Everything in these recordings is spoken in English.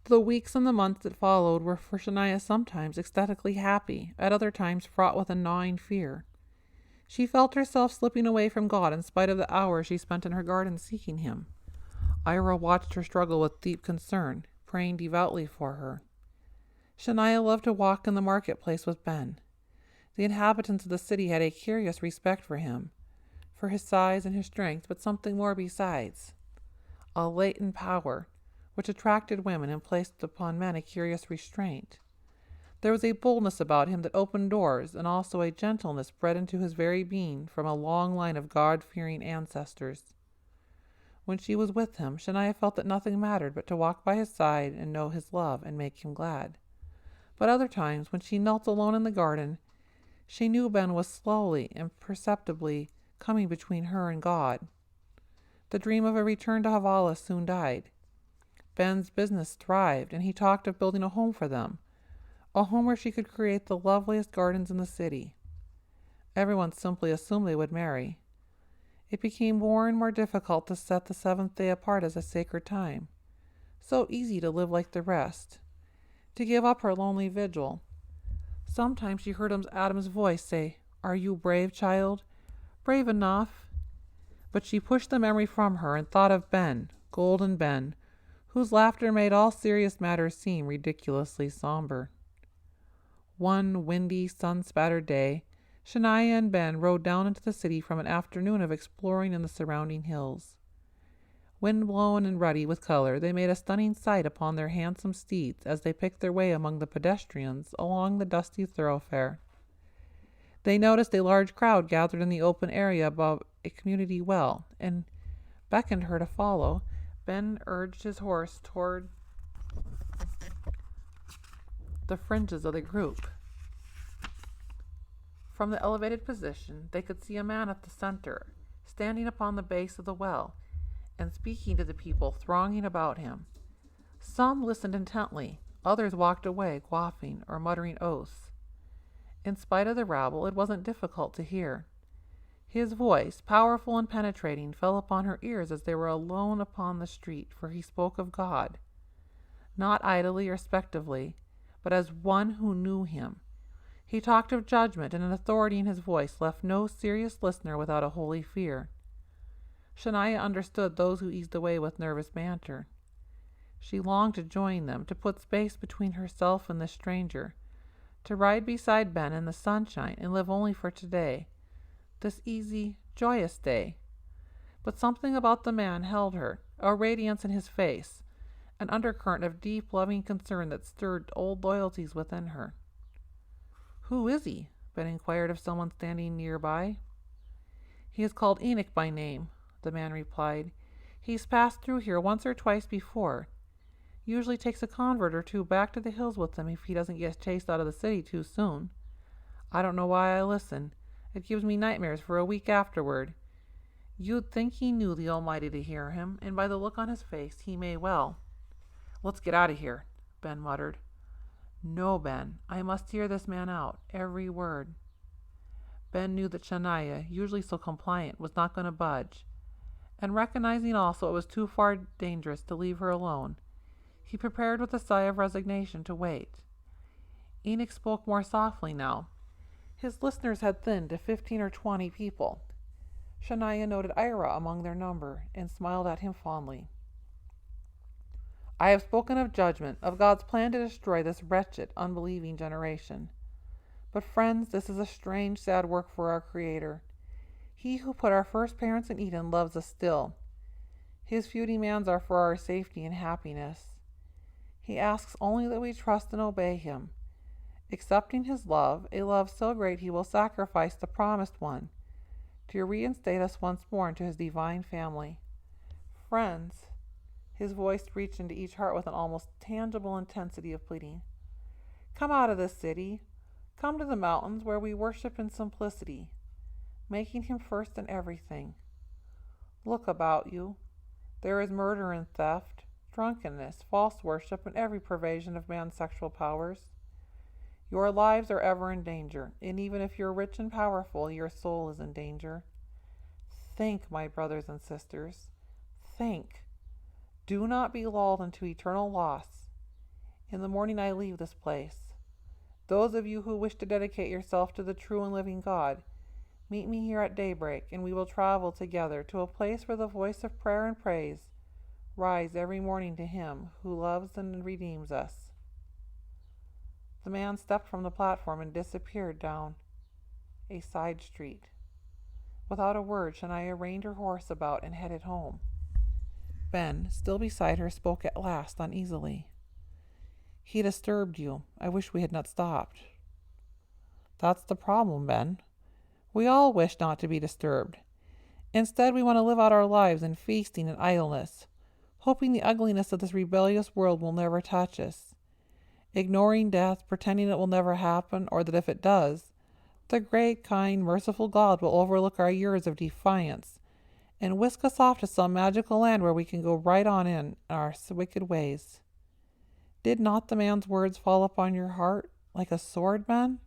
The weeks and the months that followed were for Shania sometimes ecstatically happy, at other times fraught with a gnawing fear. She felt herself slipping away from God in spite of the hours she spent in her garden seeking Him. Ira watched her struggle with deep concern, praying devoutly for her. Shania loved to walk in the marketplace with Ben. The inhabitants of the city had a curious respect for his size and his strength, but something more besides. A latent power, which attracted women and placed upon men a curious restraint. There was a boldness about him that opened doors, and also a gentleness bred into his very being from a long line of God-fearing ancestors. When she was with him, Shania felt that nothing mattered but to walk by his side and know his love and make him glad. But other times, when she knelt alone in the garden, she knew Ben was slowly and perceptibly coming between her and God. The dream of a return to Havala soon died. Ben's business thrived, and he talked of building a home for them, a home where she could create the loveliest gardens in the city. Everyone simply assumed they would marry. It became more and more difficult to set the seventh day apart as a sacred time. So easy to live like the rest, to give up her lonely vigil. Sometimes she heard Adam's voice say, "Are you brave, child? Brave enough?" But she pushed the memory from her and thought of Ben, golden Ben, whose laughter made all serious matters seem ridiculously somber. One windy, sun-spattered day, Shania and Ben rode down into the city from an afternoon of exploring in the surrounding hills. Wind-blown and ruddy with color, they made a stunning sight upon their handsome steeds as they picked their way among the pedestrians along the dusty thoroughfare. They noticed a large crowd gathered in the open area above a community well, and beckoned her to follow. Ben urged his horse toward the fringes of the group. From the elevated position, they could see a man at the center, standing upon the base of the well, and speaking to the people thronging about him. Some listened intently, others walked away, quaffing or muttering oaths. In spite of the rabble, it wasn't difficult to hear. His voice, powerful and penetrating, fell upon her ears as they were alone upon the street, for he spoke of God, not idly or spectively, but as one who knew him. He talked of judgment, and an authority in his voice left no serious listener without a holy fear. Shania understood those who eased away with nervous banter. She longed to join them, to put space between herself and the stranger, to ride beside Ben in the sunshine and live only for today, this easy, joyous day. But something about the man held her, a radiance in his face, an undercurrent of deep, loving concern that stirred old loyalties within her. "Who is he?" Ben inquired of someone standing nearby. "He is called Enoch by name," the man replied. "He's passed through here once or twice before. Usually takes a convert or two back to the hills with him if he doesn't get chased out of the city too soon. I don't know why I listen. It gives me nightmares for a week afterward. You'd think he knew the Almighty to hear him, and by the look on his face, he may well." "Let's get out of here," Ben muttered. "No, Ben, I must hear this man out, every word." Ben knew that Shania, usually so compliant, was not going to budge, and recognizing also it was too far dangerous to leave her alone, he prepared with a sigh of resignation to wait. Enoch spoke more softly now. His listeners had thinned to 15 or 20 people. Shania noted Ira among their number, and smiled at him fondly. "I have spoken of judgment, of God's plan to destroy this wretched, unbelieving generation. But friends, this is a strange, sad work for our Creator. He who put our first parents in Eden loves us still. His few demands are for our safety and happiness. He asks only that we trust and obey him, accepting his love, a love so great he will sacrifice the promised one, to reinstate us once more into his divine family. Friends," his voice reached into each heart with an almost tangible intensity of pleading, "come out of this city. Come to the mountains where we worship in simplicity, making him first in everything. Look about you. There is murder and theft, drunkenness, false worship, and every perversion of man's sexual powers. Your lives are ever in danger, and even if you're rich and powerful, your soul is in danger. Think, my brothers and sisters. Think. Do not be lulled into eternal loss. In the morning I leave this place. Those of you who wish to dedicate yourself to the true and living God, meet me here at daybreak, and we will travel together to a place where the voice of prayer and praise rise every morning to Him who loves and redeems us." The man stepped from the platform and disappeared down a side street. Without a word, Shania reined her horse about and headed home. Ben, still beside her, spoke at last uneasily. "He disturbed you. I wish we had not stopped." "That's the problem, Ben. We all wish not to be disturbed. Instead, we want to live out our lives in feasting and idleness, hoping the ugliness of this rebellious world will never touch us, ignoring death, pretending it will never happen, or that if it does, the great, kind, merciful God will overlook our years of defiance and whisk us off to some magical land where we can go right on in our wicked ways. Did not the man's words fall upon your heart like a sword, Ben?"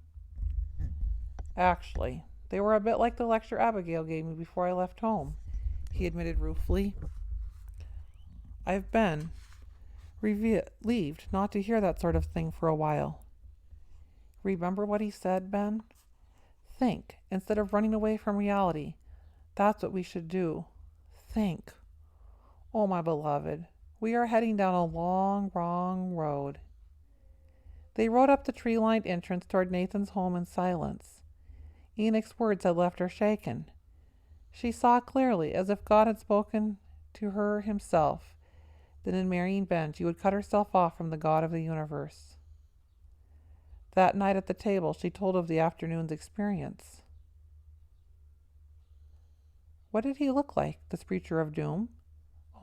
"Actually, they were a bit like the lecture Abigail gave me before I left home," he admitted ruefully. "I've been relieved not to hear that sort of thing for a while." "Remember what he said, Ben? Think, instead of running away from reality. That's what we should do. Think. Oh, my beloved, we are heading down a long, wrong road." They rode up the tree-lined entrance toward Nathan's home in silence. Enoch's words had left her shaken. She saw clearly, as if God had spoken to her himself, that in marrying Ben she would cut herself off from the God of the universe. That night at the table she told of the afternoon's experience. "What did he look like, this preacher of doom?"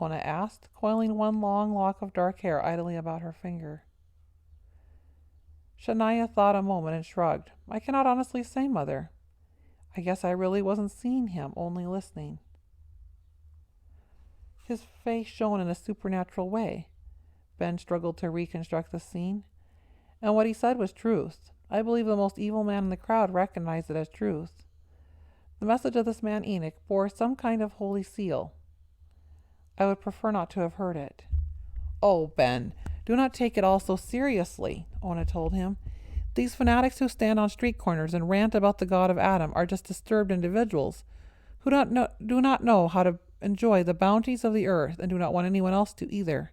Ona asked, coiling one long lock of dark hair idly about her finger. Shania thought a moment and shrugged. "I cannot honestly say, Mother. I guess I really wasn't seeing him, only listening." His face shone in a supernatural way. Ben struggled to reconstruct the scene. And what he said was truth. I believe the most evil man in the crowd recognized it as truth. The message of this man Enoch bore some kind of holy seal. I would prefer not to have heard it. "Oh, Ben, do not take it all so seriously," Ona told him. "These fanatics who stand on street corners and rant about the God of Adam are just disturbed individuals who do not know how to enjoy the bounties of the earth and do not want anyone else to either.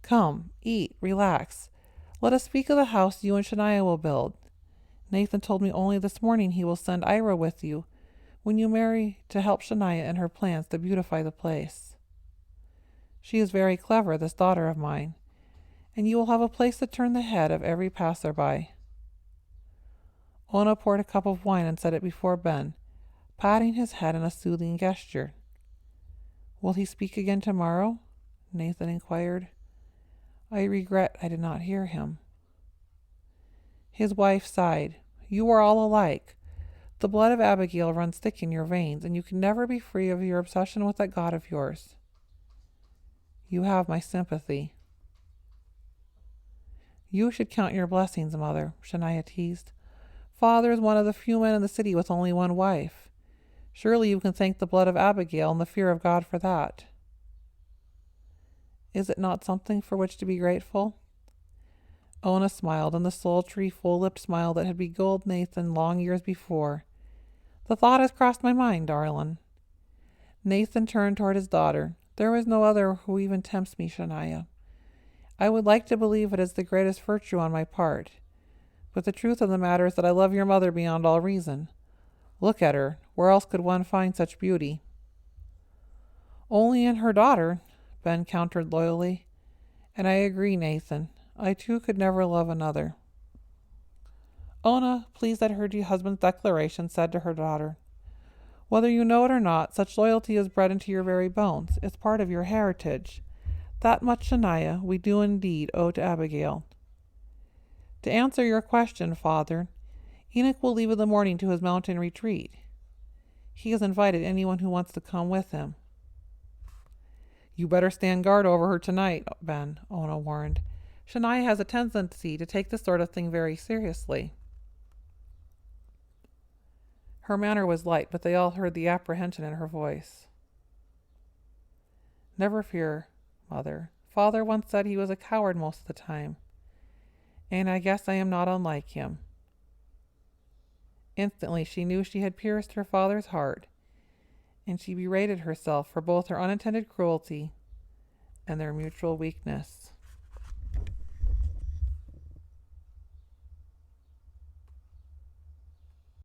Come, eat, relax. Let us speak of the house you and Shania will build. Nathan told me only this morning he will send Ira with you when you marry to help Shania in her plans to beautify the place. She is very clever, this daughter of mine, and you will have a place to turn the head of every passerby." Ona poured a cup of wine and set it before Ben, patting his head in a soothing gesture. "Will he speak again tomorrow?" Nathan inquired. "I regret I did not hear him." His wife sighed. "You are all alike. The blood of Abigail runs thick in your veins, and you can never be free of your obsession with that God of yours. You have my sympathy." "You should count your blessings, Mother," Shania teased. "Father is one of the few men in the city with only one wife. Surely you can thank the blood of Abigail and the fear of God for that." "Is it not something for which to be grateful?" Ona smiled, and the sultry, full-lipped smile that had beguiled Nathan long years before. "The thought has crossed my mind, darling." Nathan turned toward his daughter. "There is no other who even tempts me, Shania. I would like to believe it is the greatest virtue on my part. But the truth of the matter is that I love your mother beyond all reason. Look at her. Where else could one find such beauty?" "Only in her daughter," Ben countered loyally. "And I agree, Nathan. I too could never love another." Ona, pleased at her husband's declaration, said to her daughter, "Whether you know it or not, such loyalty is bred into your very bones. It's part of your heritage. That much, Shania, we do indeed owe to Abigail. To answer your question, Father, Enoch will leave in the morning to his mountain retreat. He has invited anyone who wants to come with him." "You better stand guard over her tonight, Ben," Ona warned. "Shania has a tendency to take this sort of thing very seriously." Her manner was light, but they all heard the apprehension in her voice. "Never fear, Mother. Father once said he was a coward most of the time. and I guess I am not unlike him." Instantly she knew she had pierced her father's heart, and she berated herself for both her unintended cruelty and their mutual weakness.